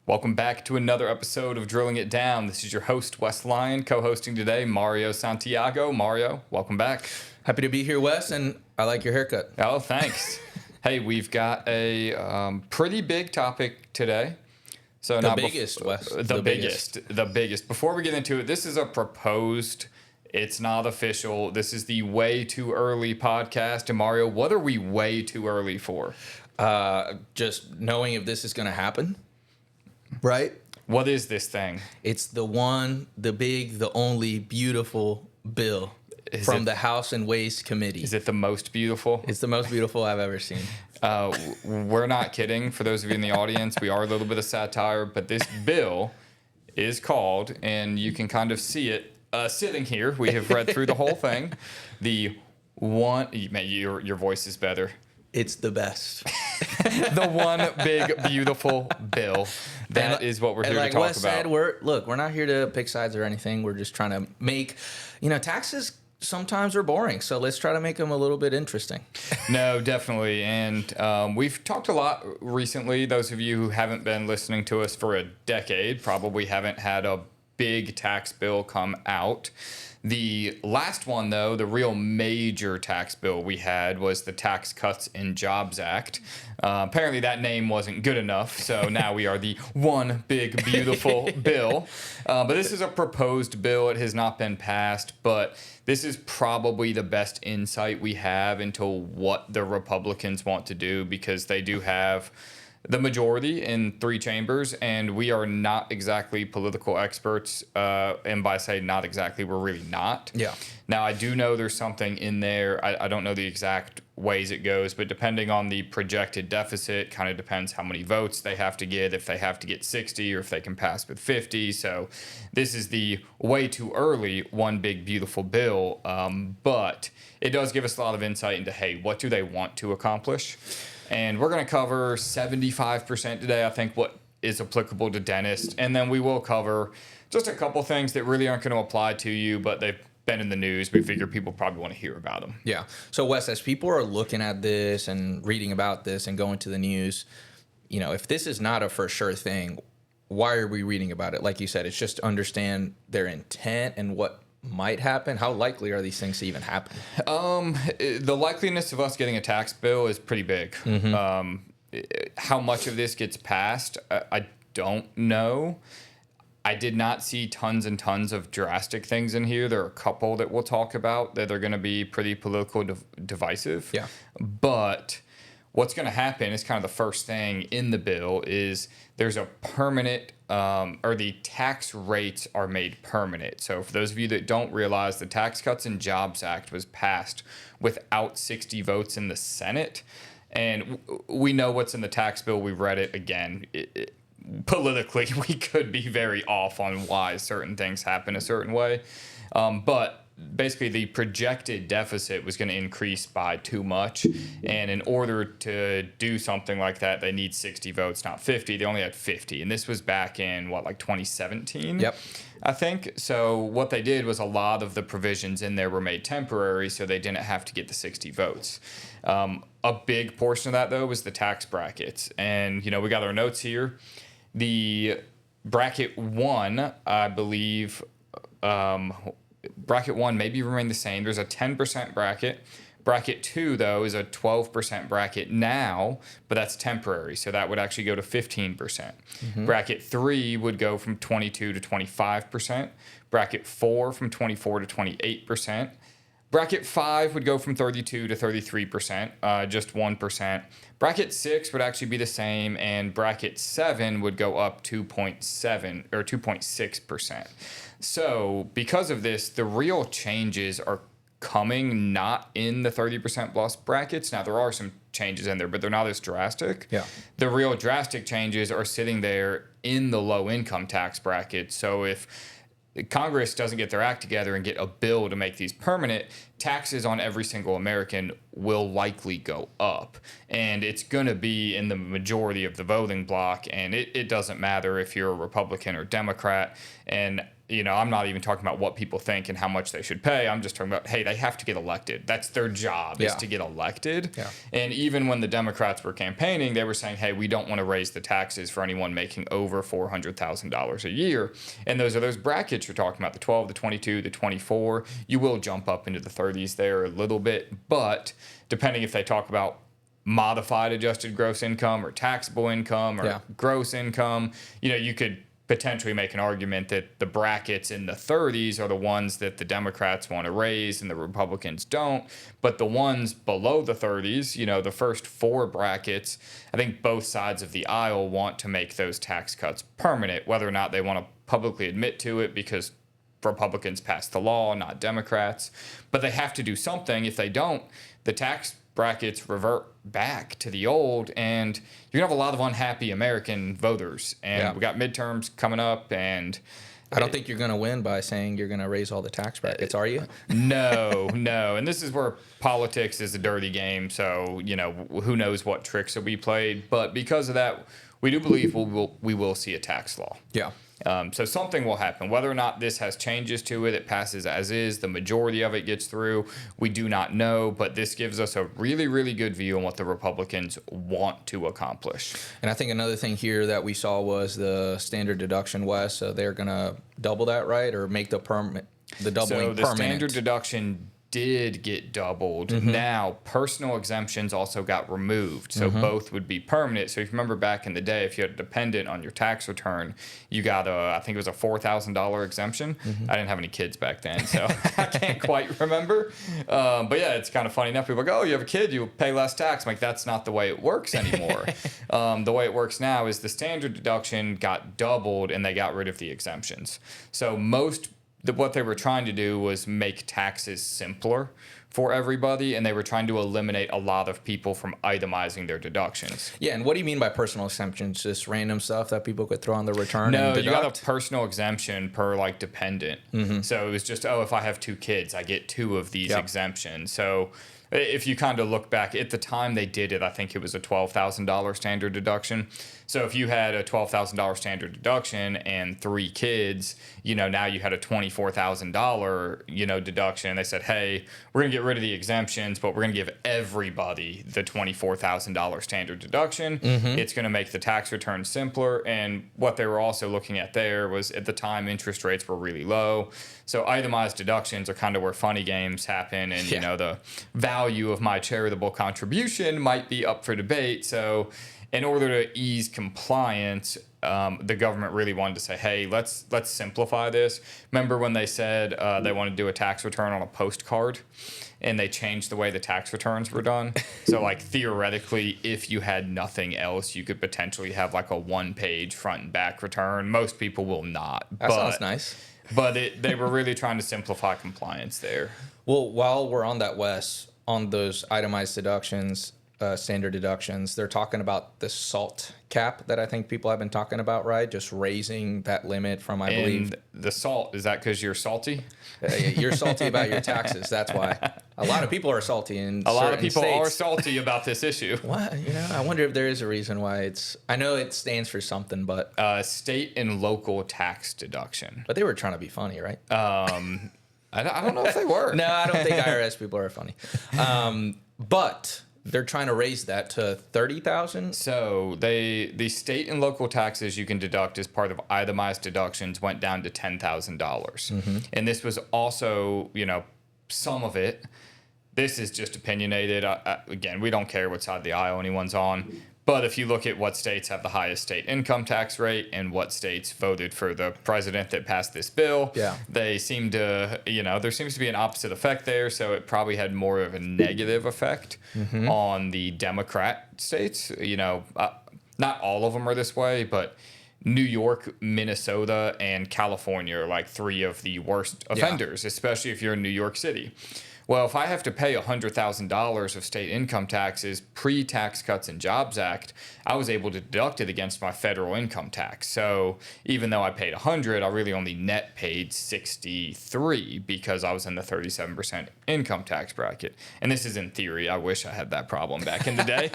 Welcome back to another episode of Drilling It Down. This is your host, Wes Lyon, co-hosting today, Mario Santiago. Mario, welcome back. Happy to be here, Wes, and I like your haircut. Oh, thanks. Hey, we've got a pretty big topic today. So The biggest, Wes. The biggest. Before we get into it, this is a proposed, it's not official. This is the way too early podcast. And Mario, what are we way too early for? Just knowing if this is going to happen, right? What is this thing? It's the one, the big, the only beautiful bill from the House and Ways Committee. Is it the most beautiful? It's the most beautiful I've ever seen. We're not kidding. For those of you in the audience, we are a little bit of satire, but this bill is called, and you can kind of see it sitting here. We have read through the whole thing. The one, your voice is better. It's the best. The one big beautiful bill. That is what we're here to talk Wes about. said, we're not here to pick sides or anything. We're just trying to make, taxes sometimes are boring, so let's try to make them a little bit interesting. No, definitely. And we've talked a lot recently. Those of you who haven't been listening to us for a decade probably haven't had a big tax bill come out. The last one, though, the real major tax bill we had was the Tax Cuts and Jobs Act. Apparently that name wasn't good enough, so now we are the one big beautiful bill. But this is a proposed bill. It has not been passed, but this is probably the best insight we have into what the Republicans want to do, because they do have the majority in three chambers, and we are not exactly political experts. And by saying not exactly, we're really not. Yeah. Now, I do know there's something in there. I don't know the exact ways it goes, but depending on the projected deficit, kind of depends how many votes they have to get, if they have to get 60 or if they can pass with 50. So this is the way too early one big beautiful bill, but it does give us a lot of insight into, hey, what do they want to accomplish? And we're going to cover 75% today, I think, what is applicable to dentists. And then we will cover just a couple things that really aren't going to apply to you, but they've been in the news. We figure people probably want to hear about them. Yeah. So, Wes, as people are looking at this and reading about this and going to the news, if this is not a for sure thing, why are we reading about it? Like you said, it's just to understand their intent and what might happen. How likely are these things to even happen? The likeliness of us getting a tax bill is pretty big. Mm-hmm. How much of this gets passed, I don't know. I did not see tons and tons of drastic things in here. There are a couple that we'll talk about that are going to be pretty political divisive. Yeah. But what's going to happen is kind of the first thing in the bill is there's a permanent, or the tax rates are made permanent. So for those of you that don't realize, the Tax Cuts and Jobs Act was passed without 60 votes in the Senate. And we know what's in the tax bill. We read it again. Politically, we could be very off on why certain things happen a certain way. But basically, the projected deficit was going to increase by too much. And in order to do something like that, they need 60 votes, not 50. They only had 50. And this was back in, 2017? Yep. I think. So what they did was a lot of the provisions in there were made temporary, so they didn't have to get the 60 votes. A big portion of that, though, was the tax brackets. And, we got our notes here. The bracket 1, I believe, bracket 1 maybe remain the same. There's a 10% bracket. Bracket 2, though, is a 12% bracket now, but that's temporary, so that would actually go to 15%. Mm-hmm. Bracket 3 would go from 22 to 25%. Bracket 4 from 24 to 28%. Bracket 5 would go from 32 to 33%, just 1%. Bracket 6 would actually be the same, and bracket 7 would go up 2.7 or 2.6%. So because of this, the real changes are coming not in the 30% plus brackets. Now, there are some changes in there, but they're not as drastic. Yeah. The real drastic changes are sitting there in the low income tax bracket. So if Congress doesn't get their act together and get a bill to make these permanent, taxes on every single American will likely go up. And it's going to be in the majority of the voting block. And it doesn't matter if you're a Republican or Democrat. And I'm not even talking about what people think and how much they should pay. I'm just talking about, hey, they have to get elected. That's their job, is to get elected. Yeah. And even when the Democrats were campaigning, they were saying, hey, we don't want to raise the taxes for anyone making over $400,000 a year. And those are those brackets you're talking about, the 12, the 22, the 24. You will jump up into the 30s there a little bit, but depending if they talk about modified adjusted gross income or taxable income or gross income, you could potentially make an argument that the brackets in the 30s are the ones that the Democrats want to raise and the Republicans don't. But the ones below the 30s, the first 4 brackets, I think both sides of the aisle want to make those tax cuts permanent, whether or not they want to publicly admit to it because Republicans passed the law, not Democrats. But they have to do something. If they don't, the tax brackets revert back to the old, and you're gonna have a lot of unhappy American voters. And we got midterms coming up, and I don't think you're gonna win by saying you're gonna raise all the tax brackets, are you? No. And this is where politics is a dirty game. So who knows what tricks will be played. But because of that, we do believe we will see a tax law. Yeah. So something will happen. Whether or not this has changes to it, it passes as is, the majority of it gets through, we do not know, but this gives us a really, really good view on what the Republicans want to accomplish. And I think another thing here that we saw was the standard deduction, Wes. So they're going to double that, right? Or make the doubling permanent. So the standard deduction did get doubled. Now, personal exemptions also got removed. So both would be permanent. So if you remember back in the day, if you had a dependent on your tax return, you got I think it was a $4,000 exemption. I didn't have any kids back then, so I can't quite remember. But yeah, it's kind of funny. Now people go, oh, you have a kid, you pay less tax. I'm like, that's not the way it works anymore. The way it works now is the standard deduction got doubled and they got rid of the exemptions. So what they were trying to do was make taxes simpler for everybody, and they were trying to eliminate a lot of people from itemizing their deductions. Yeah, and what do you mean by personal exemptions? Just random stuff that people could throw on the return? No, and deduct? You got a personal exemption per dependent. So it was just, if I have 2 kids, I get 2 of these exemptions. So if you kind of look back at the time they did it, I think it was a $12,000 standard deduction. So if you had a $12,000 standard deduction and 3 kids, now you had a $24,000, deduction. They said, hey, we're going to get rid of the exemptions, but we're going to give everybody the $24,000 standard deduction. It's going to make the tax return simpler. And what they were also looking at there was, at the time, interest rates were really low. So itemized deductions are kind of where funny games happen. And, the value of my charitable contribution might be up for debate. So in order to ease compliance, the government really wanted to say, hey, let's simplify this. Remember when they said they wanted to do a tax return on a postcard, and they changed the way the tax returns were done? So theoretically, if you had nothing else, you could potentially have a 1-page front and back return. Most people will not. That sounds nice. But they were really trying to simplify compliance there. Well, while we're on that, Wes, on those itemized deductions, standard deductions, they're talking about the SALT cap that I think people have been talking about, right? Just raising that limit from, I believe. The SALT, is that because you're salty? You're salty about your taxes. That's why. A lot of people are salty in A lot of people states. are salty about this issue. What? I wonder if there is a reason why I know it stands for something, but. State and local tax deduction. But they were trying to be funny, right? I don't know if they were. No, I don't think IRS people are funny. But they're trying to raise that to $30,000. So the state and local taxes you can deduct as part of itemized deductions went down to $10,000, and this was also some of it. This is just opinionated. Again, we don't care what side of the aisle anyone's on. But if you look at what states have the highest state income tax rate and what states voted for the president that passed this bill, they seem to, there seems to be an opposite effect there. So it probably had more of a negative effect on the Democrat states. Not all of them are this way, but New York, Minnesota, and California are 3 of the worst offenders, especially if you're in New York City. Well, if I have to pay $100,000 of state income taxes pre-Tax Cuts and Jobs Act, I was able to deduct it against my federal income tax. So even though I paid $100, I really only net paid $63 because I was in the 37% income tax bracket. And this is in theory. I wish I had that problem back in the day.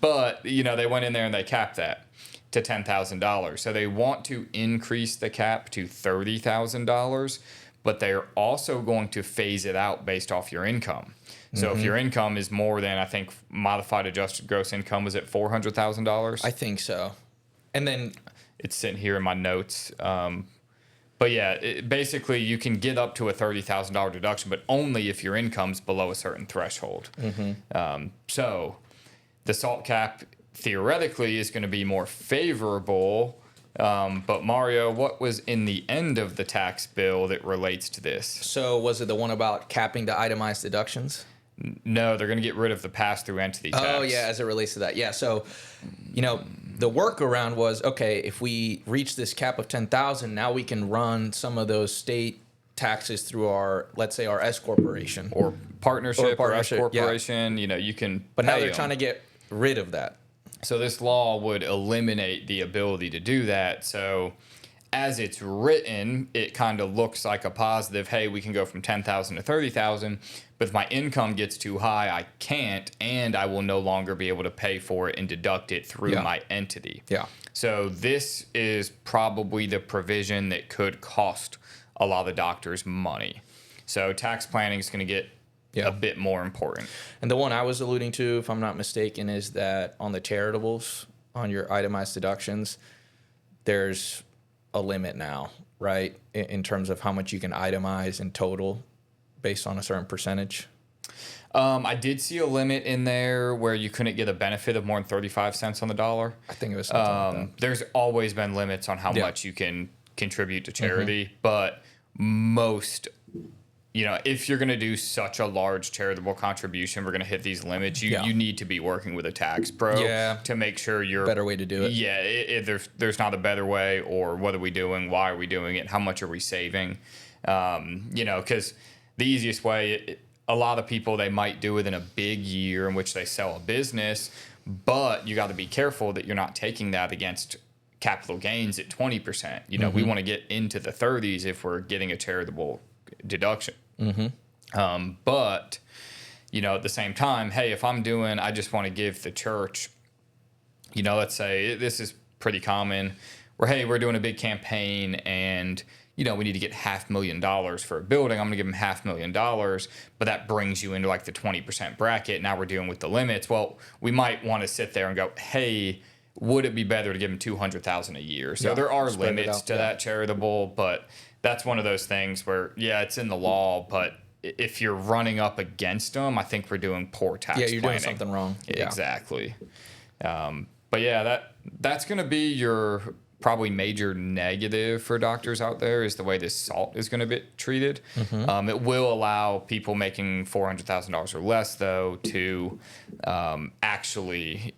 But they went in there and they capped that. to $10,000. So they want to increase the cap to $30,000, but they're also going to phase it out based off your income. So if your income is more than, I think, modified adjusted gross income was at $400,000. I think so. And then It's sitting here in my notes. But yeah, basically you can get up to a $30,000 deduction, but only if your income's below a certain threshold. So the SALT cap theoretically is going to be more favorable. But Mario, what was in the end of the tax bill that relates to this? So was it the one about capping the itemized deductions? No, they're going to get rid of the pass-through entity tax. Oh, yeah, as it relates to that. Yeah, so, the workaround was, okay, if we reach this cap of 10,000, now we can run some of those state taxes through our, let's say, our S corporation. Or partnership or S yeah. corporation, you can But now pay they're them. trying to get rid of that. So this law would eliminate the ability to do that. So as it's written, it kind of looks like a positive. Hey, we can go from 10,000 to 30,000, but if my income gets too high, I can't, and I will no longer be able to pay for it and deduct it through my entity. Yeah. So this is probably the provision that could cost a lot of the doctors money. So tax planning is going to get a bit more important. And the one I was alluding to, if I'm not mistaken, is that on the charitables, on your itemized deductions, there's a limit now, right? In terms of how much you can itemize in total based on a certain percentage. I did see a limit in there where you couldn't get a benefit of more than 35 cents on the dollar. I think it was something like that. There's always been limits on how much you can contribute to charity, but most, if you're going to do such a large charitable contribution, we're going to hit these limits. You need to be working with a tax pro to make sure you're better way to do it. Yeah, there's not a better way, or what are we doing? Why are we doing it? How much are we saving? Because the easiest way, a lot of people, they might do it in a big year in which they sell a business, but you got to be careful that you're not taking that against capital gains at 20%. We want to get into the 30s if we're getting a charitable deduction. But, at the same time, hey, if I just want to give the church, let's say this is pretty common where, hey, we're doing a big campaign and, we need to get $500,000 for a building. I'm going to give them $500,000, but that brings you into like the 20% bracket. Now we're dealing with the limits. Well, we might want to sit there and go, hey, would it be better to give them $200,000 a year? So there are limits to that charitable, but that's one of those things where, it's in the law, but if you're running up against them, I think we're doing poor tax planning. Yeah, you're doing something wrong. Exactly. But that's going to be your probably major negative for doctors out there is the way this SALT is going to be treated. It will allow people making $400,000 or less, though, to actually,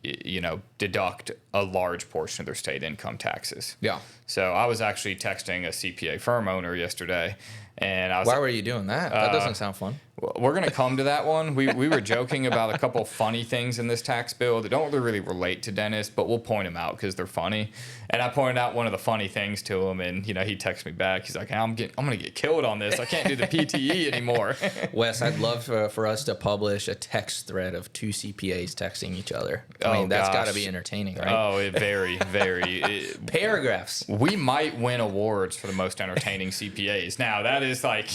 deduct a large portion of their state income taxes. Yeah. So I was actually texting a CPA firm owner yesterday, and I was Why were you doing that? That doesn't sound fun. We're going to come to that one. We were joking about a couple funny things in this tax bill that don't really relate to dentists, but we'll point them out because they're funny. And I pointed out one of the funny things to him, and he texted me back. He's like, hey, I'm going to get killed on this. I can't do the PTE anymore. Wes, I'd love for us to publish a text thread of two CPAs texting each other. I mean, that's got to be entertaining, right? Oh, very, very. Paragraphs. We might win awards for the most entertaining CPAs. Now, that is like,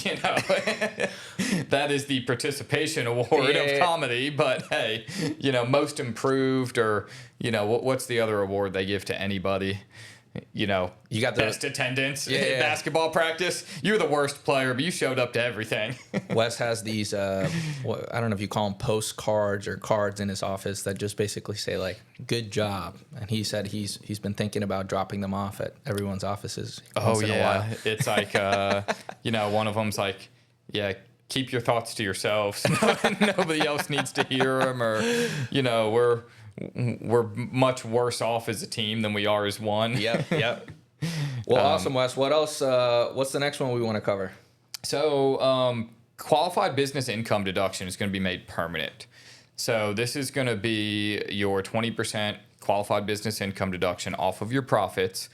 that is the participation award of comedy, but hey, most improved, or what's the other award they give to anybody? You got the best attendance, basketball practice. You're the worst player, but you showed up to everything. Wes has these, I don't know if you call them postcards or cards in his office that just basically say like, good job. And he said he's been thinking about dropping them off at everyone's offices. Oh yeah. It's like, one of them's like, keep your thoughts to yourselves. Nobody else needs to hear them, or, we're much worse off as a team than we are as one. Yep. Well, awesome, Wes. What else? What's the next one we want to cover? So, qualified business income deduction is going to be made permanent. So this is going to be your 20% qualified business income deduction off of your profits,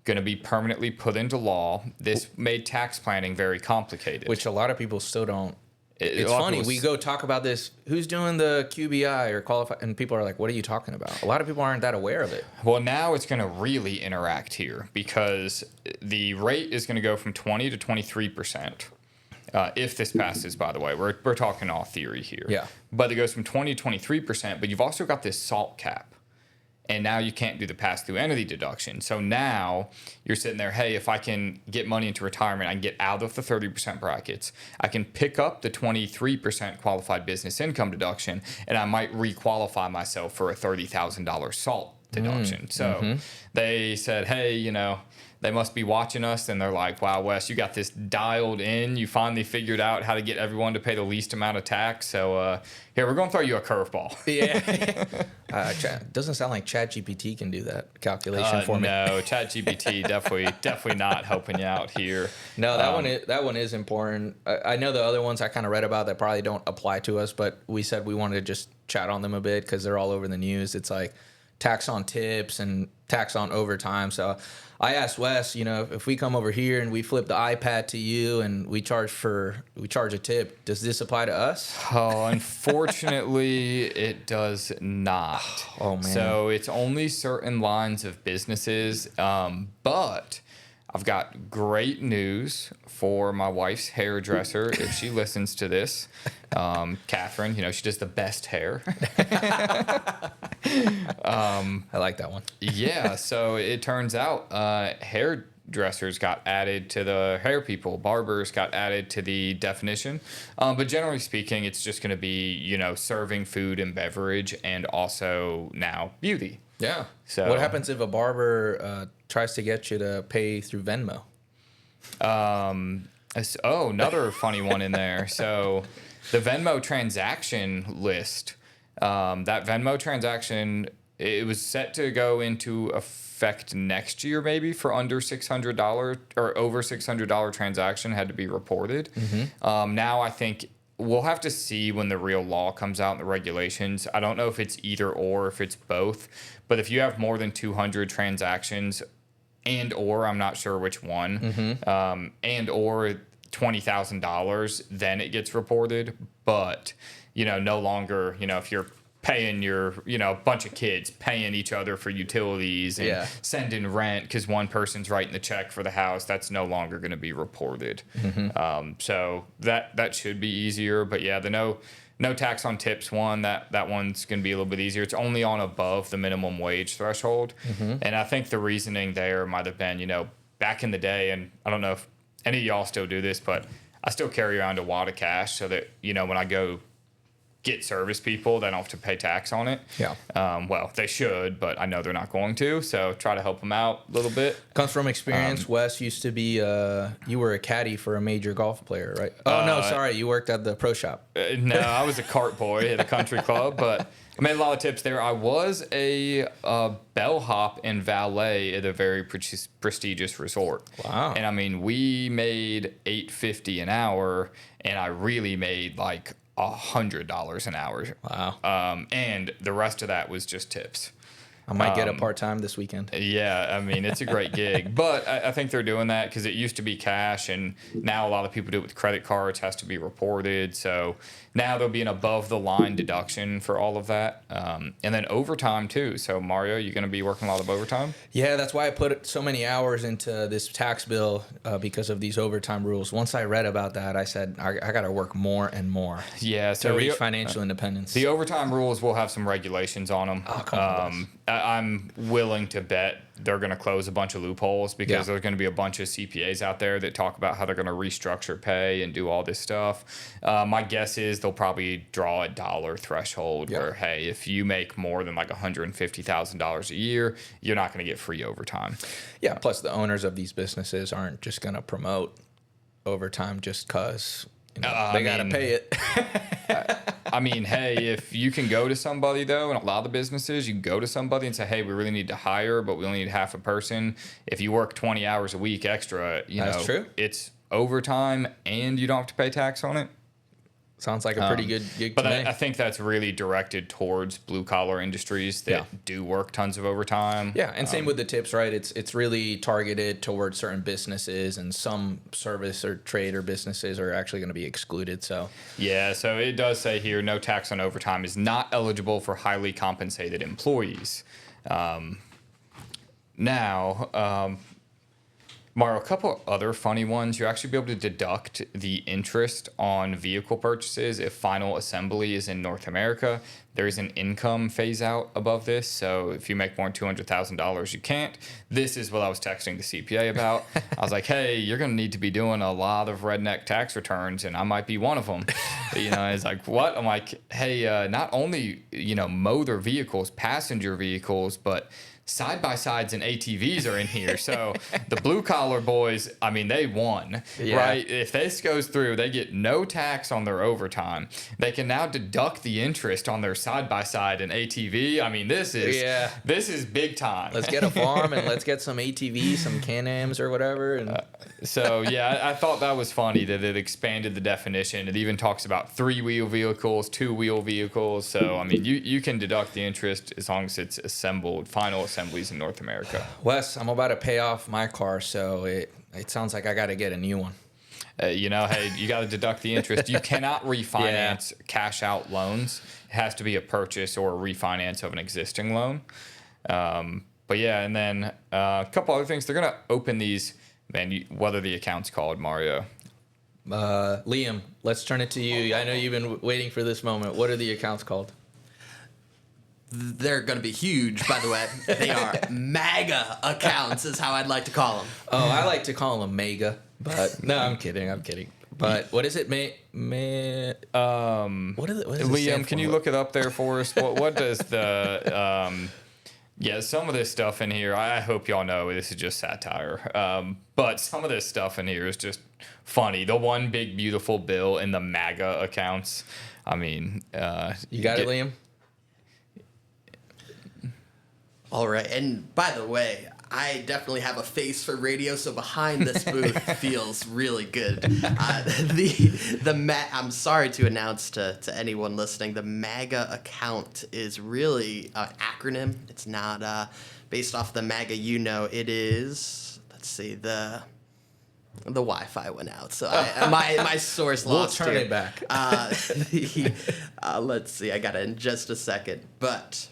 going to be permanently put into law. This made tax planning very complicated. Which a lot of people still don't It's funny. We go talk about this. Who's doing the QBI or qualify? And people are like, what are you talking about? A lot of people aren't that aware of it. Well, now it's going to really interact here because the rate is going to go from 20 to 23%. If this passes, by the way, we're talking all theory here. Yeah. But it goes from 20 to 23%, but you've also got this SALT cap. And now you can't do the pass-through entity deduction. So now you're sitting there, hey, if I can get money into retirement, I can get out of the 30% brackets. I can pick up the 23% qualified business income deduction, and I might requalify myself for a $30,000 SALT deduction. So they said, hey, you know, they must be watching us, and they're like, wow, Wes, you got this dialed in. You finally figured out how to get everyone to pay the least amount of tax. So here, we're going to throw you a curveball. Yeah. Doesn't sound like ChatGPT can do that calculation for me. No, ChatGPT definitely not helping you out here. No, that one is important. I know the other ones I kind of read about that probably don't apply to us, but we said we wanted to just chat on them a bit because they're all over the news. It's like tax on tips and tax on overtime. So I asked Wes, you know, if we come over here and we flip the iPad to you and we charge a tip, does this apply to us? Oh, unfortunately, it does not. Oh, man. So it's only certain lines of businesses, but I've got great news for my wife's hairdresser if she listens to this. Catherine, you know, she does the best hair. I like that one. Yeah, so it turns out hairdressers got added to the hair people. Barbers got added to the definition. But generally speaking, it's just going to be, you know, serving food and beverage and also now beauty. Yeah. So what happens if a barber tries to get you to pay through Venmo? Another funny one in there. So the Venmo transaction list, that Venmo transaction, it was set to go into effect next year maybe for under $600 or over $600 transaction had to be reported. Now I think we'll have to see when the real law comes out and the regulations. I don't know if it's either or, if it's both. But if you have more than 200 transactions and or, I'm not sure which one, and or $20,000, then it gets reported. But, you know, no longer, you know, if you're paying your, you know, bunch of kids paying each other for utilities and sending rent because one person's writing the check for the house, that's no longer going to be reported. So that should be easier. But yeah, the no tax on tips one, that one's going to be a little bit easier. It's only on above the minimum wage threshold. And I think the reasoning there might have been, you know, back in the day, and I don't know if any of y'all still do this, but I still carry around a wad of cash so that, you know, when I go get service people, they don't have to pay tax on it. Yeah. Well, they should, but I know they're not going to. So try to help them out a little bit. Comes from experience. Wes used to be, you were a caddy for a major golf player, right? Oh, no, sorry. You worked at the pro shop. No, I was a cart boy at a country club, but I made a lot of tips there. I was a bellhop and valet at a very prestigious resort. Wow. And I mean, we made $8.50 an hour, and I really made like $100 an hour. Wow. And the rest of that was just tips. I might get a part-time this weekend. Yeah, I mean, it's a great gig. But I think they're doing that because it used to be cash, and now a lot of people do it with credit cards, has to be reported. So now there'll be an above-the-line deduction for all of that. And then overtime, too. So, Mario, you going to be working a lot of overtime? Yeah, that's why I put so many hours into this tax bill because of these overtime rules. Once I read about that, I said, I got to work more and more to reach financial independence. The overtime rules will have some regulations on them. Oh, come on, I'm willing to bet they're going to close a bunch of loopholes because there's going to be a bunch of CPAs out there that talk about how they're going to restructure pay and do all this stuff. My guess is they'll probably draw a dollar threshold where, hey, if you make more than like $150,000 a year, you're not going to get free overtime. Yeah, plus the owners of these businesses aren't just going to promote overtime just because they got to pay it. I mean, hey, if you can go to somebody, though, and a lot of the businesses, you can go to somebody and say, hey, we really need to hire, but we only need half a person. If you work 20 hours a week extra, you know, true. It's overtime and you don't have to pay tax on it. Sounds like a pretty good gig But to me. I think that's really directed towards blue collar industries that do work tons of overtime. Yeah, and same with the tips, right? It's really targeted towards certain businesses, and some service or trade or businesses are actually going to be excluded. So Yeah, so it does say here no tax on overtime is not eligible for highly compensated employees. Now, Mario, a couple other funny ones. You actually be able to deduct the interest on vehicle purchases if final assembly is in North America. There's an income phase out above this, so if you make more than $200,000, you can't. This is what I was texting the CPA about. I was like, hey, you're going to need to be doing a lot of redneck tax returns, and I might be one of them. It's like, what? I'm like, hey, not only, motor vehicles, passenger vehicles, but side-by-sides and ATVs are in here. So the blue-collar boys, I mean, they won, right? If this goes through, they get no tax on their overtime. They can now deduct the interest on their side-by-side and ATV. I mean, this is big time. let's get a farm and let's get some ATVs, some Can-Ams or whatever. And I thought that was funny that it expanded the definition. It even talks about 3-wheel vehicles, 2-wheel vehicles. So, I mean, you can deduct the interest as long as it's assembled, final assemblies in North America. Wes, I'm about to pay off my car, so it sounds like I got to get a new one. Hey, you got to deduct the interest. You cannot refinance cash out loans. It has to be a purchase or a refinance of an existing loan. And then a couple other things. They're going to open these. Man, what are the accounts called, Mario? Liam, let's turn it to you. I know you've been waiting for this moment. What are the accounts called? They're going to be huge, by the way. They are MAGA accounts, is how I'd like to call them. Oh, I like to call them mega, but no, I'm kidding. But what is it? What is it Liam, can you look it up there for us? What does the some of this stuff in here, I hope y'all know this is just satire. But some of this stuff in here is just funny. The one big beautiful bill in the MAGA accounts. I mean, you got it, Liam? All right. And by the way, I definitely have a face for radio, so behind this booth feels really good. I'm sorry to announce to anyone listening, the MAGA account is really an acronym. It's not based off the MAGA it is, let's see, the Wi-Fi went out, so my source lost. We'll turn it back. Let's see, I got it in just a second, but...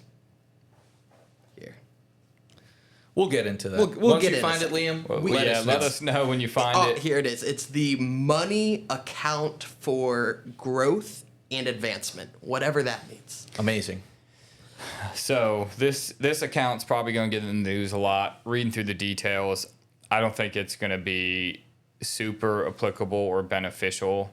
We'll get into that. We'll Once get you find it, Liam, let us know when you find it. Here it is. It's the money account for growth and advancement, whatever that means. Amazing. So this account's probably going to get in the news a lot. Reading through the details, I don't think it's going to be super applicable or beneficial.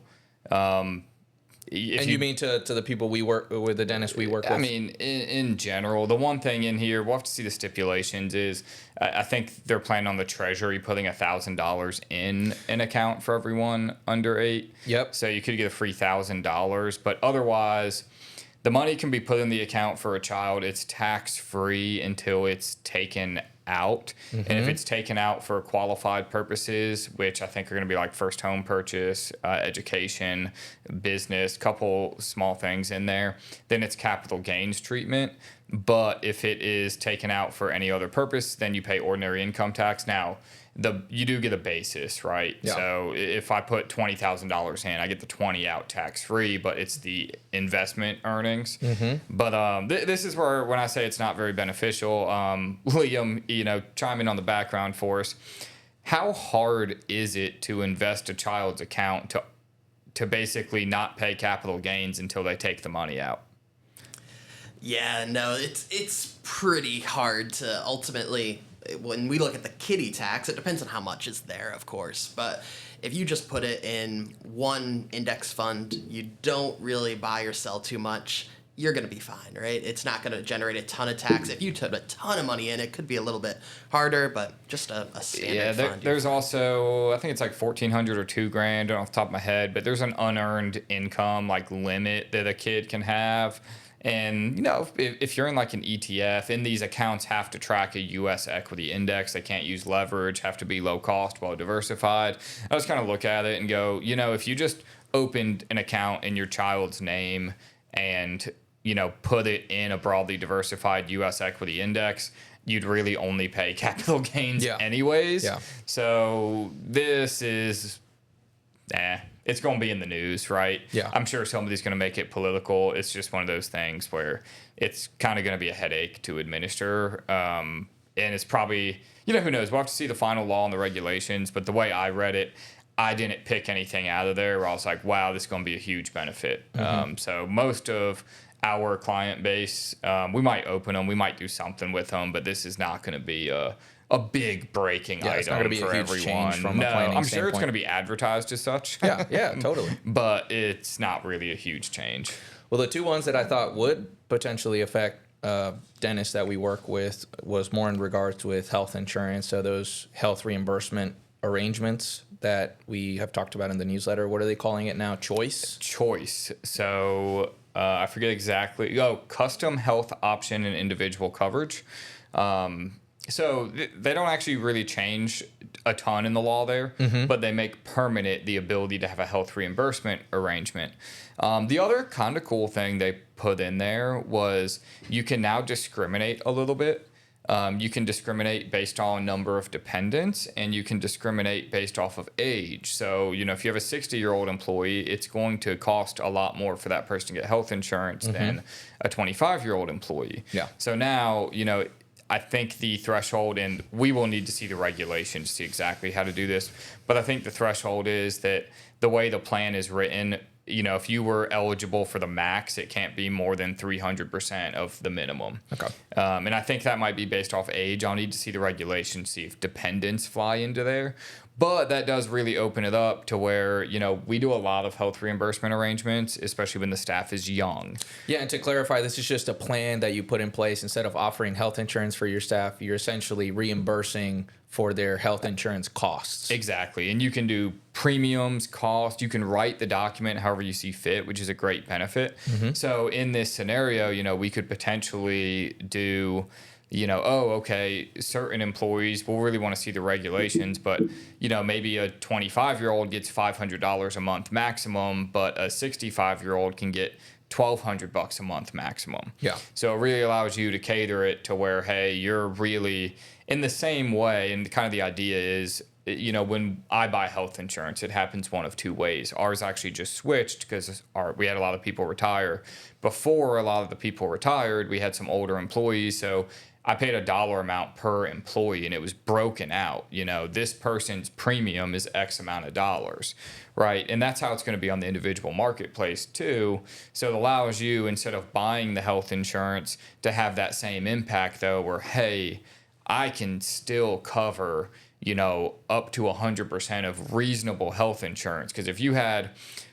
You mean to the people we work with, the dentists we work with? I mean, in general, the one thing in here, we'll have to see the stipulations, is I think they're planning on the Treasury putting $1,000 in an account for everyone under 8. Yep. So you could get a free $1,000, but otherwise, the money can be put in the account for a child. It's tax-free until it's taken out. And if it's taken out for qualified purposes, which I think are going to be like first home purchase, education, business, couple small things in there, then it's capital gains treatment. But if it is taken out for any other purpose, then you pay ordinary income tax. Now, you do get a basis, right? Yeah. So if I put $20,000 in, I get the 20 out tax free, but it's the investment earnings. But this is where, when I say it's not very beneficial, Liam, chime in on the background for us. How hard is it to invest a child's account to basically not pay capital gains until they take the money out? Yeah, no, it's pretty hard to ultimately. When we look at the kiddie tax, it depends on how much is there, of course. But if you just put it in one index fund, you don't really buy or sell too much, you're going to be fine, right? It's not going to generate a ton of tax. If you put a ton of money in, it could be a little bit harder, but just a standard fund. There's also, I think it's like $1,400 or $2,000 off the top of my head, but there's an unearned income limit that a kid can have. And, if you're in an ETF, and these accounts have to track a U.S. equity index, they can't use leverage, have to be low cost, well diversified. I just kind of look at it and go, if you just opened an account in your child's name and, put it in a broadly diversified U.S. equity index, you'd really only pay capital gains anyways. Yeah. So this is, it's going to be in the news, right? Yeah. I'm sure somebody's going to make it political. It's just one of those things where it's kind of going to be a headache to administer. And it's probably, who knows? We'll have to see the final law and the regulations. But the way I read it, I didn't pick anything out of there where I was like, wow, this is going to be a huge benefit. So most of our client base, we might open them, we might do something with them, but this is not going to be a big breaking item it's not gonna be for a huge everyone. change from a planning I'm sure it's standpoint. going to be advertised as such. Yeah, totally. But it's not really a huge change. Well, the two ones that I thought would potentially affect dentists that we work with was more in regards with health insurance. So those health reimbursement arrangements that we have talked about in the newsletter. What are they calling it now? Choice? Choice. So I forget exactly. Custom health option and individual coverage. So they don't actually really change a ton in the law there, but they make permanent the ability to have a health reimbursement arrangement. The other kind of cool thing they put in there was you can now discriminate a little bit. You can discriminate based on number of dependents, and you can discriminate based off of age. So, if you have a 60-year-old employee, it's going to cost a lot more for that person to get health insurance than a 25-year-old employee. Yeah. So now, I think the threshold, and we will need to see the regulations to see exactly how to do this, but I think the threshold is that the way the plan is written, if you were eligible for the max, it can't be more than 300% of the minimum. Okay. And I think that might be based off age. I'll need to see the regulations, see if dependents fly into there. But that does really open it up to where, we do a lot of health reimbursement arrangements, especially when the staff is young. Yeah, and to clarify, this is just a plan that you put in place. Instead of offering health insurance for your staff, you're essentially reimbursing for their health insurance costs. Exactly. And you can do premiums, cost. You can write the document however you see fit, which is a great benefit. So in this scenario, we could potentially do, certain employees will really want to see the regulations, but, maybe a 25-year-old gets $500 a month maximum, but a 65-year-old can get $1,200 a month maximum. Yeah. So it really allows you to cater it to where, hey, you're really in the same way. And kind of the idea is, when I buy health insurance, it happens one of two ways. Ours actually just switched because we had a lot of people retire. Before a lot of the people retired, we had some older employees. So I paid a dollar amount per employee, and it was broken out. This person's premium is X amount of dollars, right? And that's how it's going to be on the individual marketplace too. So it allows you, instead of buying the health insurance, to have that same impact though, where, hey, I can still cover, up to 100% of reasonable health insurance. Because if you had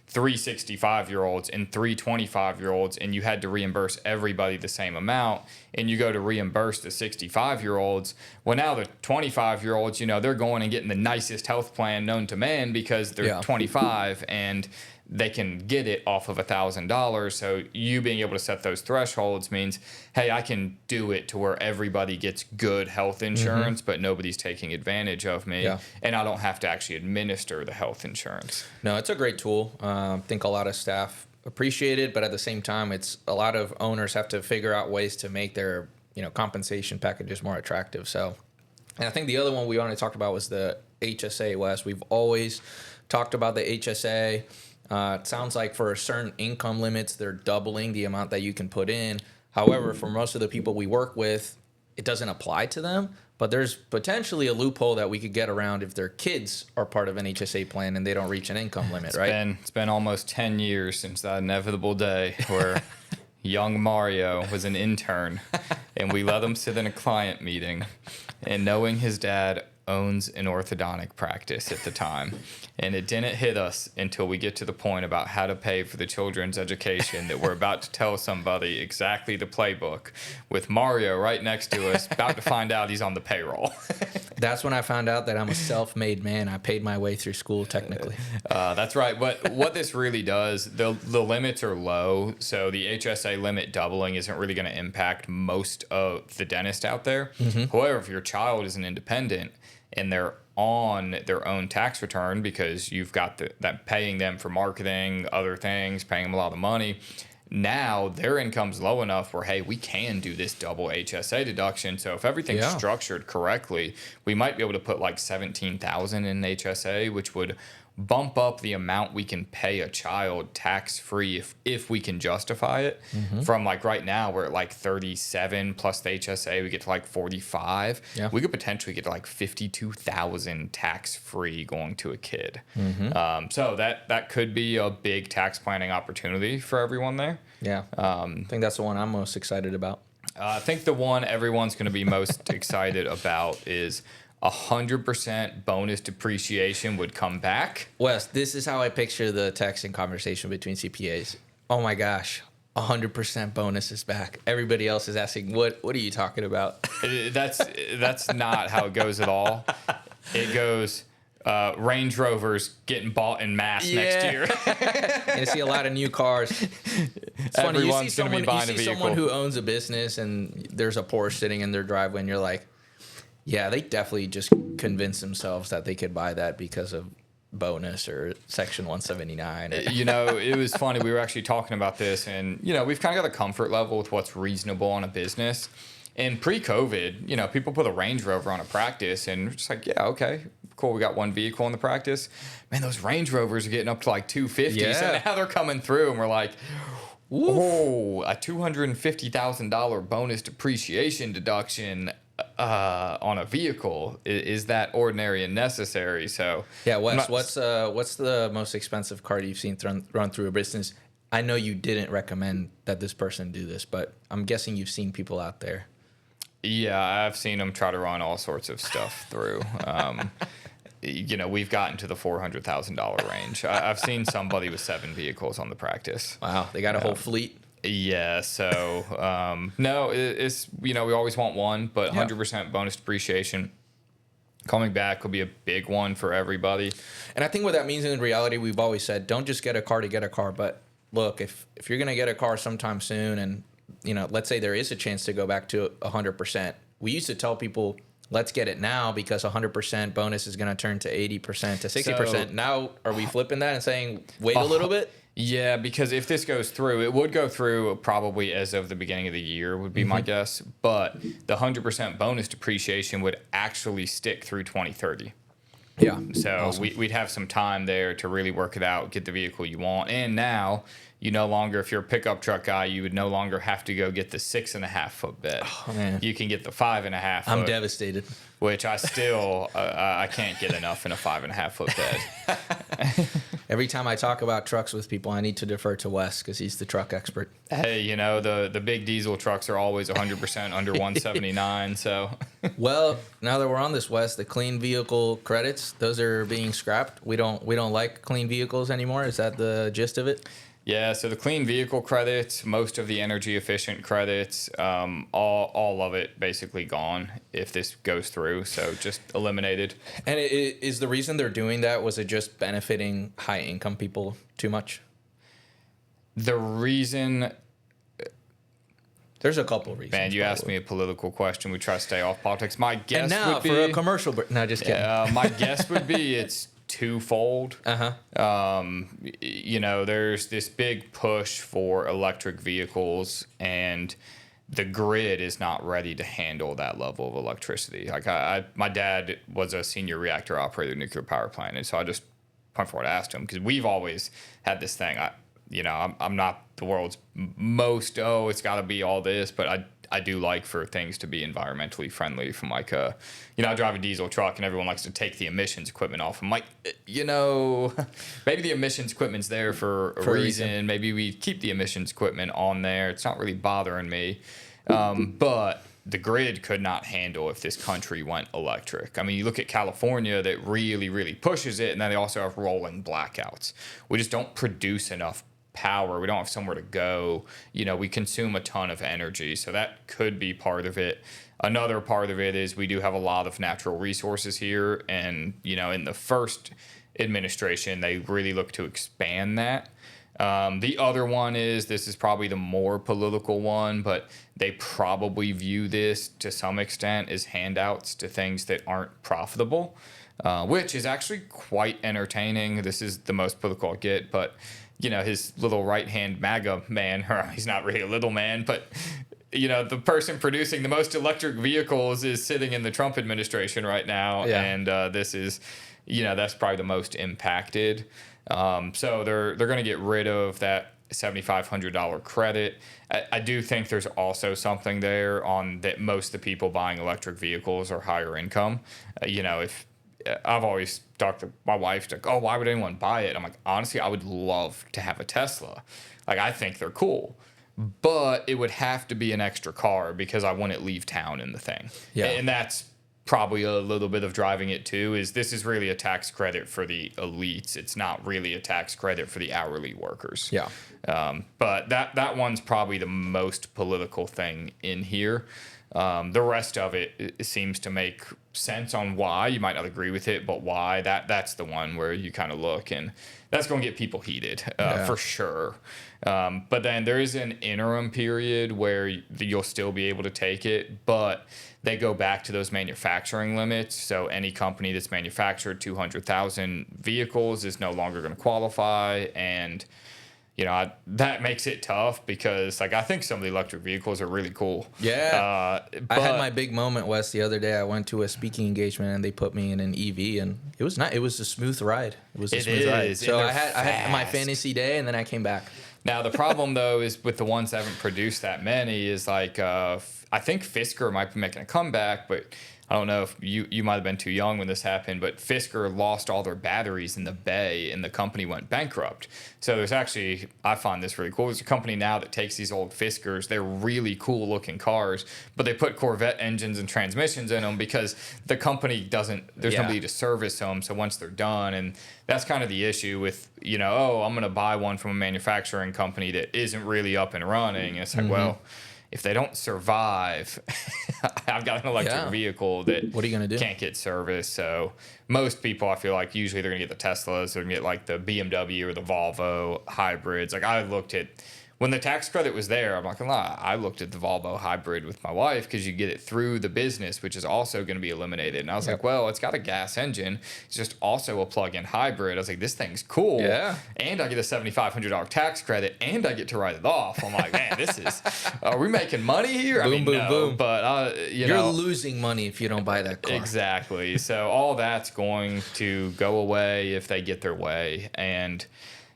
3 65-year-olds and 3 25-year-olds and you had to reimburse everybody the same amount, and you go to reimburse the 65-year-olds, well, now the 25-year-olds, they're going and getting the nicest health plan known to man because they're 25 and they can get it off of $1,000. So you being able to set those thresholds means, hey, I can do it to where everybody gets good health insurance, but nobody's taking advantage of me, and I don't have to actually administer the health insurance. No, it's a great tool. I think a lot of staff appreciate it, but at the same time, it's a lot of owners have to figure out ways to make their compensation packages more attractive. So, and I think the other one we wanted to talk about was the HSA, Wes. We've always talked about the HSA. It sounds like for certain income limits, they're doubling the amount that you can put in. However, for most of the people we work with, it doesn't apply to them. But there's potentially a loophole that we could get around if their kids are part of an HSA plan and they don't reach an income limit, right? It's been almost 10 years since that inevitable day where young Mario was an intern and we let him sit in a client meeting, and knowing his dad owns an orthodontic practice at the time, and it didn't hit us until we get to the point about how to pay for the children's education that we're about to tell somebody exactly the playbook, with Mario right next to us about to find out he's on the payroll. That's when I found out that I'm a self-made man. I paid my way through school technically. That's right. But what this really does, the limits are low, so the HSA limit doubling isn't really going to impact most of the dentists out there. However, if your child is an independent and they're on their own tax return because you've got that paying them for marketing, other things, paying them a lot of money. Now their income's low enough where, hey, we can do this double HSA deduction. So if everything's structured correctly, we might be able to put like $17,000 in HSA, which would bump up the amount we can pay a child tax-free if we can justify it. From like right now we're at like 37 plus the HSA, we get to like 45. We could potentially get to like 52,000 tax-free going to a kid. So that could be a big tax planning opportunity for everyone there. I think that's the one I'm most excited about. I think the one everyone's going to be most excited about is 100% bonus depreciation would come back. Wes, this is how I picture the texting conversation between CPAs. Oh my gosh, 100% bonus is back. Everybody else is asking, what are you talking about? That's not how it goes at all. It goes Range Rovers getting bought in mass next year. You see a lot of new cars. It's funny, you see someone who owns a business and there's a Porsche sitting in their driveway and you're like, yeah, they definitely just convinced themselves that they could buy that because of bonus or Section 179. You know, it was funny. We were actually talking about this, and, you know, we've kind of got a comfort level with what's reasonable on a business. And pre-COVID, you know, people put a Range Rover on a practice, and we're just like, yeah, okay, cool. We got one vehicle in the practice. Man, those Range Rovers are getting up to like 250. Yeah. So now they're coming through, and we're like, oh, a $250,000 bonus depreciation deduction on a vehicle, is that ordinary and necessary? So yeah, Wes, what's the most expensive car you've seen run through a business? I know you didn't recommend that this person do this, but I'm guessing you've seen people out there. Yeah, I've seen them try to run all sorts of stuff through. You know, we've gotten to the $400,000 range. I've seen somebody with 7 vehicles on the practice. Wow, they got a whole fleet. Yeah, so no, it's, you know, we always want one, but 100% bonus depreciation coming back will be a big one for everybody. And I think what that means in reality, we've always said, don't just get a car to get a car, but look, if you're going to get a car sometime soon and, you know, let's say there is a chance to go back to 100%, we used to tell people, let's get it now because 100% bonus is going to turn to 80% to 60%. So, now, are we flipping that and saying, wait a little bit? Yeah, because if this goes through, it would go through probably as of the beginning of the year would be my guess. But the 100% bonus depreciation would actually stick through 2030. Yeah. So awesome. we'd have some time there to really work it out, get the vehicle you want. And now you no longer, if you're a pickup truck guy, you would no longer have to go get the 6.5 foot bed. Oh, man. You can get the 5.5 foot. I'm devastated. Which I still, I can't get enough in a 5.5 foot bed. Every time I talk about trucks with people, I need to defer to Wes because he's the truck expert. Hey, you know, the big diesel trucks are always 100% under 179. So, well, now that we're on this, Wes, the clean vehicle credits, those are being scrapped. We don't like clean vehicles anymore. Is that the gist of it? Yeah, so the clean vehicle credits, most of the energy efficient credits, all of it basically gone if this goes through. So just eliminated. And is the reason they're doing that, was it just benefiting high income people too much? The reason... There's a couple reasons. Man, you asked me a political question. We try to stay off politics. My guess and now would be... for a commercial break. No, just kidding. My guess would be it's twofold. You know, there's this big push for electric vehicles, and the grid is not ready to handle that level of electricity. Like my dad was a senior reactor operator at a nuclear power plant, and so I just point forward asked him, because we've always had this thing. I'm not the world's most, it's got to be all this, but I do like for things to be environmentally friendly from like I drive a diesel truck and everyone likes to take the emissions equipment off. I'm like, maybe the emissions equipment's there for a reason. Maybe we keep the emissions equipment on there. It's not really bothering me. But the grid could not handle if this country went electric. I mean, you look at California that really, really pushes it, and then they also have rolling blackouts. We just don't produce enough power. We don't have somewhere to go. We consume a ton of energy, so that could be part of it. Another part of it is we do have a lot of natural resources here, and in the first administration they really looked to expand that. The other one is, this is probably the more political one, but they probably view this to some extent as handouts to things that aren't profitable, which is actually quite entertaining. This is the most political I'll get, but his little right-hand MAGA man, or he's not really a little man, but the person producing the most electric vehicles is sitting in the Trump administration right now, and this is, that's probably the most impacted. So they're going to get rid of that $7,500 credit. I do think there's also something there on that most of the people buying electric vehicles are higher income. If I've always talked to my wife, like, oh, why would anyone buy it? I'm like, honestly, I would love to have a Tesla. Like, I think they're cool. But it would have to be an extra car because I wouldn't leave town in the thing. Yeah. And that's probably a little bit of driving it too, is this is really a tax credit for the elites. It's not really a tax credit for the hourly workers. Yeah. But that one's probably the most political thing in here. The rest of it seems to make sense on why. You might not agree with it, but why. That's the one where you kind of look, and that's going to get people heated for sure. But then there is an interim period where you'll still be able to take it, but they go back to those manufacturing limits. So any company that's manufactured 200,000 vehicles is no longer going to qualify. And that makes it tough because, like, I think some of the electric vehicles are really cool. Yeah. I had my big moment, Wes, the other day. I went to a speaking engagement and they put me in an EV, and it was not. It was a smooth ride. So I had my fantasy day, and then I came back. Now the problem though is with the ones that haven't produced that many is like I think Fisker might be making a comeback, but I don't know if you might have been too young when this happened, but Fisker lost all their batteries in the Bay and the company went bankrupt. So there's actually, I find this really cool. There's a company now that takes these old Fiskers. They're really cool looking cars, but they put Corvette engines and transmissions in them because the company there's nobody to service them. So once they're done, and that's kind of the issue with, I'm going to buy one from a manufacturing company that isn't really up and running. And it's like, well, if they don't survive, I've got an electric vehicle that what are you gonna do? Can't get service. So most people, I feel like, usually they're going to get the Teslas. They're going to get like the BMW or the Volvo hybrids. Like, I looked at, when the tax credit was there, I'm not going to lie, I looked at the Volvo hybrid with my wife because you get it through the business, which is also going to be eliminated. And I was like, well, it's got a gas engine. It's just also a plug-in hybrid. I was like, this thing's cool. Yeah. And I get a $7,500 tax credit, and I get to write it off. I'm like, man, this is, are we making money here? Boom, boom. But, you're losing money if you don't buy that car. Exactly. So all that's going to go away if they get their way. And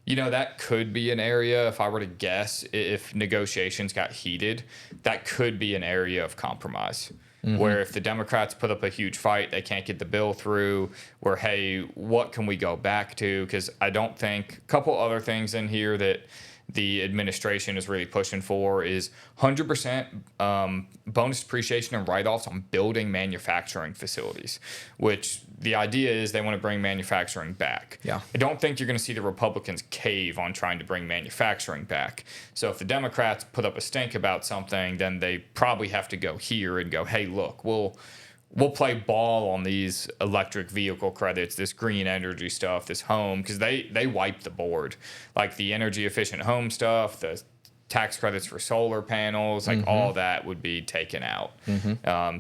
that could be an area, if I were to guess, if negotiations got heated, that could be an area of compromise. Where if the Democrats put up a huge fight, they can't get the bill through, where, hey, what can we go back to? Because I don't think, a couple other things in here that the administration is really pushing for is 100% bonus depreciation and write-offs on building manufacturing facilities, which the idea is they want to bring manufacturing back. Yeah. I don't think you're going to see the Republicans cave on trying to bring manufacturing back. So if the Democrats put up a stink about something, then they probably have to go here and go, hey, look, we'll play ball on these electric vehicle credits, this green energy stuff, this home, because they wipe the board. Like the energy efficient home stuff, the tax credits for solar panels, like all that would be taken out.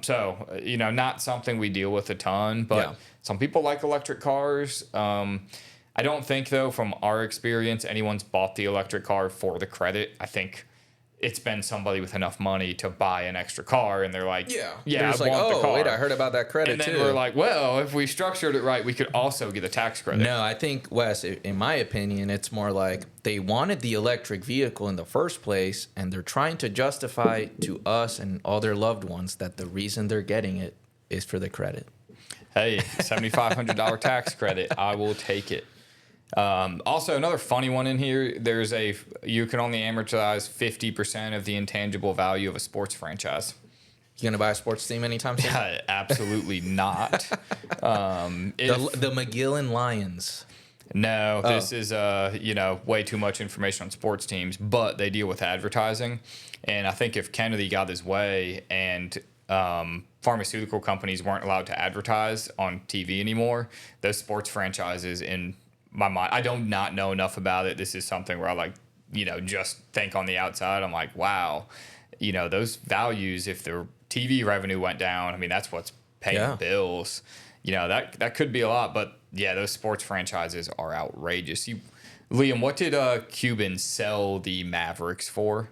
So, not something we deal with a ton, but some people like electric cars. I don't think, though, from our experience, anyone's bought the electric car for the credit. I think it's been somebody with enough money to buy an extra car, and they're like, they're I just want the car. Wait, I heard about that credit, and then too. we're like, well, if we structured it right, we could also get a tax credit. No, I think, Wes, in my opinion, it's more like they wanted the electric vehicle in the first place, and they're trying to justify to us and all their loved ones that the reason they're getting it is for the credit. Hey, $7,500 tax credit. I will take it. Also, another funny one in here, you can only amortize 50% of the intangible value of a sports franchise. You gonna buy a sports team anytime soon? Absolutely not. The McGill Lions. No, this is way too much information on sports teams, but they deal with advertising. And I think if Kennedy got his way and pharmaceutical companies weren't allowed to advertise on TV anymore, those sports franchises, in my mind. I don't not know enough about it. This is something where I like, just think on the outside. I'm like, wow, those values, if the TV revenue went down, I mean, that's what's paying bills. That could be a lot, but yeah, those sports franchises are outrageous. Liam, what did Cuban sell the Mavericks for?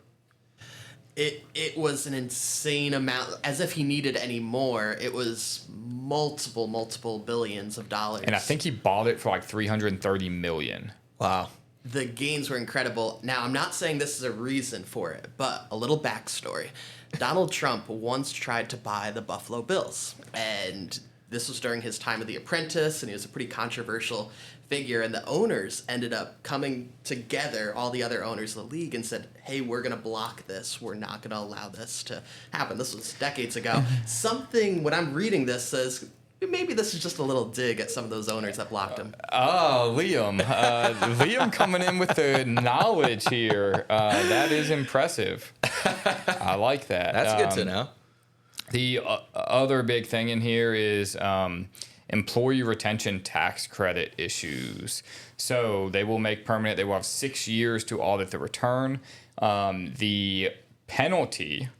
It was an insane amount, as if he needed any more. It was multiple billions of dollars. And I think he bought it for like $330 million. Wow. The gains were incredible. Now, I'm not saying this is a reason for it, but a little backstory. Donald Trump once tried to buy the Buffalo Bills, and this was during his time of The Apprentice, and he was a pretty controversial figure, and the owners ended up coming together, all the other owners of the league, and said, hey, we're going to block this. We're not going to allow this to happen. This was decades ago. Something, when I'm reading this, says maybe this is just a little dig at some of those owners that blocked him. Oh, Liam. Liam coming in with the knowledge here. That is impressive. I like that. That's good to know. The other big thing in here is employee retention tax credit issues. So they will make permanent. They will have 6 years to audit the return. The penalty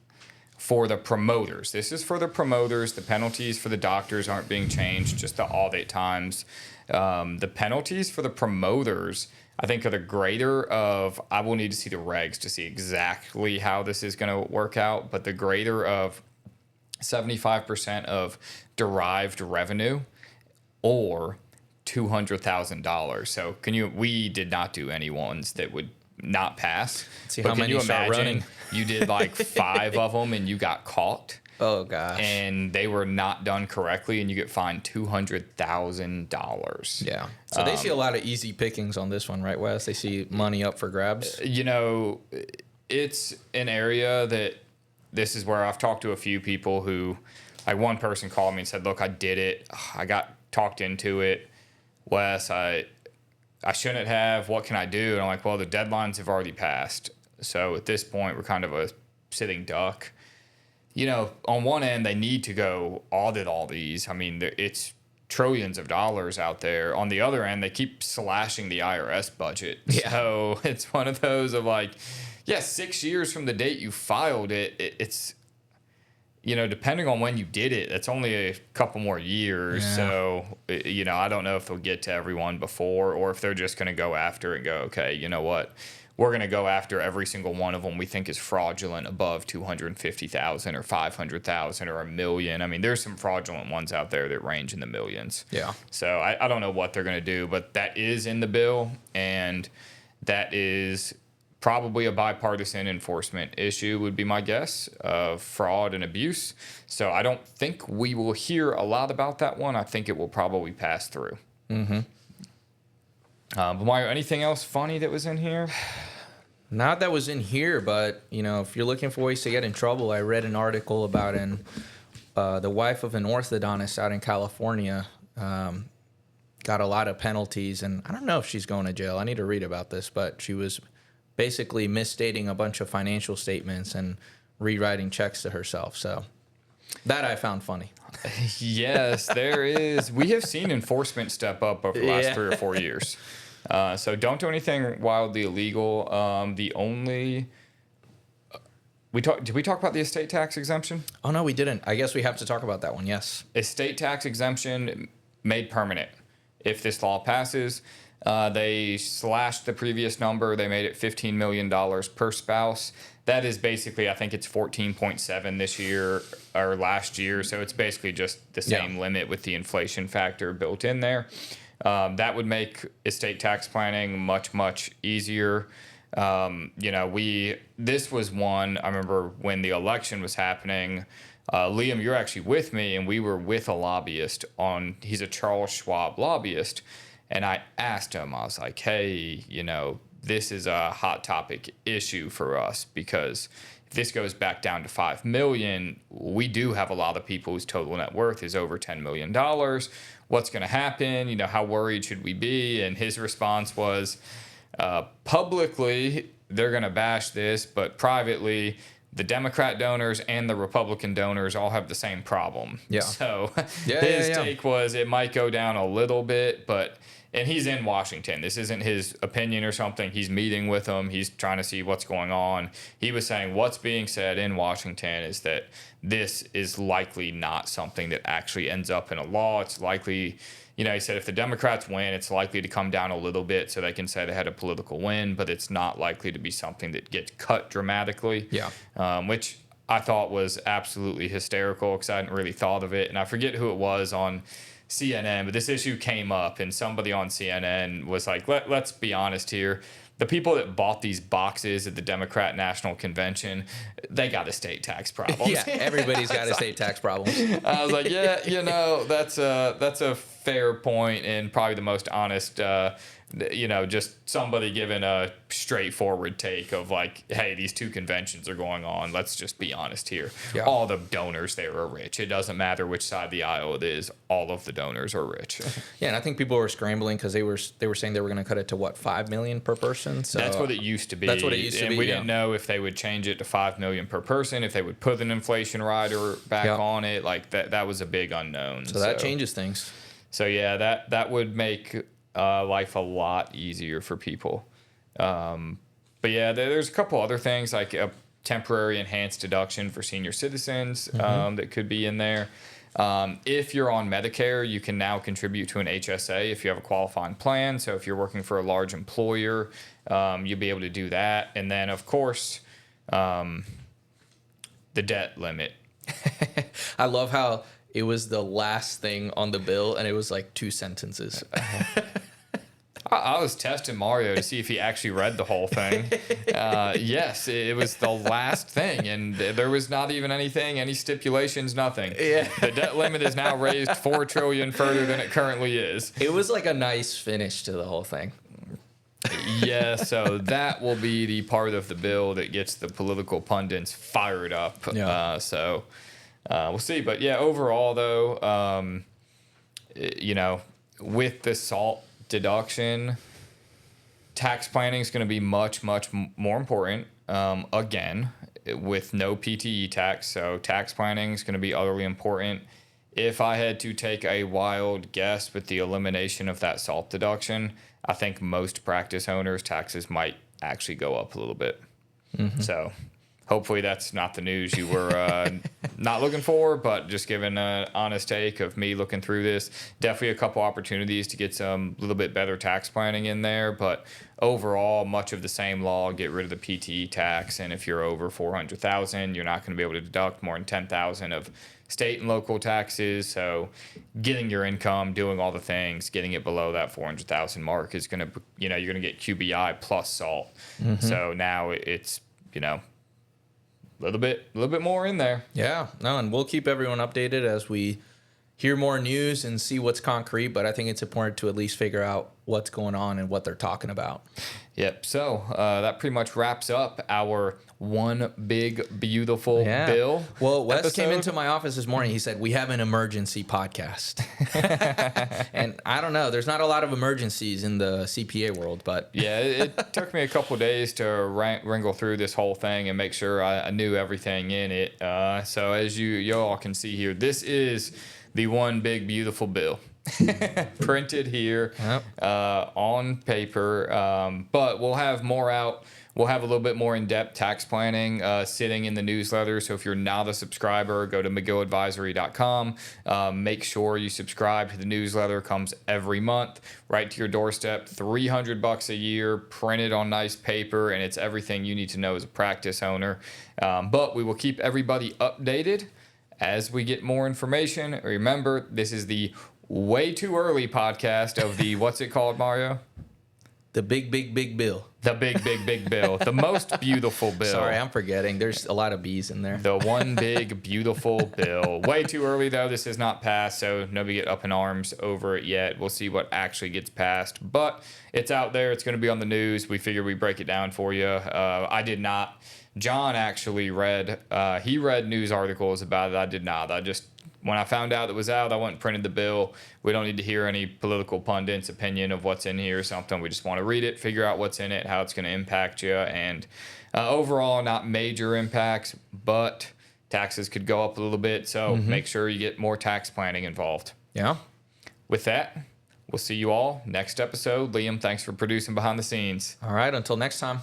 for the promoters. This is for the promoters. The penalties for the doctors aren't being changed, just the audit times. The penalties for the promoters, I think, are the greater of, I will need to see the regs to see exactly how this is going to work out, but the greater of 75% of derived revenue or $200,000. So we did not do any ones that would not pass. See but how can many you start imagine running? You did like 5 of them and you got caught Oh gosh. and they were not done correctly and you get fined $200,000. Yeah. So they see a lot of easy pickings on this one, right, Wes? They see money up for grabs. It's an area that this is where I've talked to a few people who, like one person called me and said, look, I did it. I got talked into it. Wes, I shouldn't have. What can I do? And I'm like, well, the deadlines have already passed. So at this point, we're kind of a sitting duck. On one end, they need to go audit all these. I mean, it's trillions of dollars out there. On the other end, they keep slashing the IRS budget. Yeah. So it's one of those of like, 6 years from the date you filed it, it's, depending on when you did it, it's only a couple more years. Yeah. So, I don't know if they'll get to everyone before or if they're just going to go after and go, okay, you know what? We're going to go after every single one of them we think is fraudulent above 250,000 or 500,000 or $1 million. I mean, there's some fraudulent ones out there that range in the millions. Yeah. So I don't know what they're going to do, but that is in the bill, and that is probably a bipartisan enforcement issue would be my guess of fraud and abuse. So I don't think we will hear a lot about that one. I think it will probably pass through. Mm-hmm. But Mario, anything else funny that was in here? Not that was in here, but, if you're looking for ways to get in trouble, I read an article about the wife of an orthodontist out in California got a lot of penalties, and I don't know if she's going to jail. I need to read about this, but she was basically misstating a bunch of financial statements and rewriting checks to herself. So that I found funny. Yes, there is. We have seen enforcement step up over the last 3 or 4 years. So don't do anything wildly illegal. Did we talk about the estate tax exemption? Oh, no, we didn't. I guess we have to talk about that one, yes. Estate tax exemption made permanent. If this law passes, they slashed the previous number. They made it $15 million per spouse. That is basically, I think it's 14.7 this year or last year. So it's basically just the same limit with the inflation factor built in there. That would make estate tax planning much, much easier. This was one, I remember when the election was happening, Liam, you're actually with me, and we were with a lobbyist he's a Charles Schwab lobbyist. And I asked him, I was like, hey, this is a hot topic issue for us because if this goes back down to 5 million, we do have a lot of people whose total net worth is over $10 million. What's going to happen? How worried should we be? And his response was, publicly, they're going to bash this, but privately, the Democrat donors and the Republican donors all have the same problem. Yeah. So his take was it might go down a little bit, but and he's in Washington. This isn't his opinion or something. He's meeting with them. He's trying to see what's going on. He was saying what's being said in Washington is that this is likely not something that actually ends up in a law. It's likely, he said if the Democrats win, it's likely to come down a little bit so they can say they had a political win, but it's not likely to be something that gets cut dramatically. Yeah. Which I thought was absolutely hysterical because I hadn't really thought of it. And I forget who it was on CNN, but this issue came up and somebody on CNN was like, let's be honest here. The people that bought these boxes at the Democrat National Convention, they got estate tax problems. Yeah, everybody's got estate tax problems. I was like, yeah, that's a fair point and probably the most honest, just somebody giving a straightforward take of like, hey, these two conventions are going on. Let's just be honest here. Yeah. All the donors there are rich. It doesn't matter which side of the aisle it is. All of the donors are rich. Yeah, and I think people were scrambling because they were saying they were going to cut it to what, $5 million per person. So that's what it used to be. That's what it used to be. And we didn't know if they would change it to $5 million per person, if they would put an inflation rider back on it. Like that was a big unknown. So that changes things. So yeah, that would make life a lot easier for people. But yeah, there's a couple other things like a temporary enhanced deduction for senior citizens that could be in there. If you're on Medicare, you can now contribute to an HSA if you have a qualifying plan. So if you're working for a large employer, you'll be able to do that. And then, of course, the debt limit. I love how it was the last thing on the bill, and it was like 2 sentences. I was testing Mario to see if he actually read the whole thing. Yes, it was the last thing, and there was not even any stipulations, nothing. Yeah. The debt limit is now raised $4 trillion further than it currently is. It was like a nice finish to the whole thing. Yeah, so that will be the part of the bill that gets the political pundits fired up. Yeah. We'll see. But yeah, overall, though, with the SALT deduction, tax planning is going to be much, much more important. Again, with no PTE tax, so tax planning is going to be utterly important. If I had to take a wild guess with the elimination of that SALT deduction, I think most practice owners' taxes might actually go up a little bit. So hopefully that's not the news you were not looking for, but just giving an honest take of me looking through this. Definitely a couple opportunities to get some little bit better tax planning in there, but overall, much of the same law. Get rid of the PTE tax, and if you're over $400,000, you're not going to be able to deduct more than $10,000 of state and local taxes. So getting your income, doing all the things, getting it below that 400,000 mark is going to, you're going to get QBI plus SALT. So now it's, a little bit more in there. Yeah, no, and we'll keep everyone updated as we hear more news and see what's concrete, but I think it's important to at least figure out what's going on and what they're talking about. Yep. So that pretty much wraps up our one big, beautiful bill. Well, Wes episode. came into my office this morning. He said, we have an emergency podcast. And I don't know. There's not a lot of emergencies in the CPA world, but. Yeah, it took me a couple days to wrangle through this whole thing and make sure I knew everything in it. So as you all can see here, this is the one big, beautiful bill. Printed here on paper, but we'll have more out. We'll have a little bit more in-depth tax planning sitting in the newsletter. So if you're not a subscriber, go to McGillAdvisory.com. Make sure you subscribe to the newsletter. Comes every month right to your doorstep. $300 a year, printed on nice paper, and it's everything you need to know as a practice owner. But we will keep everybody updated as we get more information. Remember, this is the way too early podcast of the, what's it called, Mario? The big bill. The big bill. The most beautiful bill. Sorry, I'm forgetting. There's a lot of B's in there. The one big beautiful bill. Way too early, though. This has not passed, so nobody get up in arms over it yet. We'll see what actually gets passed. But it's out there. It's going to be on the news. We figured we'd break it down for you. I did not. John actually read. He read news articles about it. I did not. When I found out it was out, I went and printed the bill. We don't need to hear any political pundits' opinion of what's in here or something. We just want to read it, figure out what's in it, how it's going to impact you. And overall, not major impacts, but taxes could go up a little bit. So make sure you get more tax planning involved. Yeah. With that, We'll see you all next episode. Liam, thanks for producing behind the scenes. All right, until next time.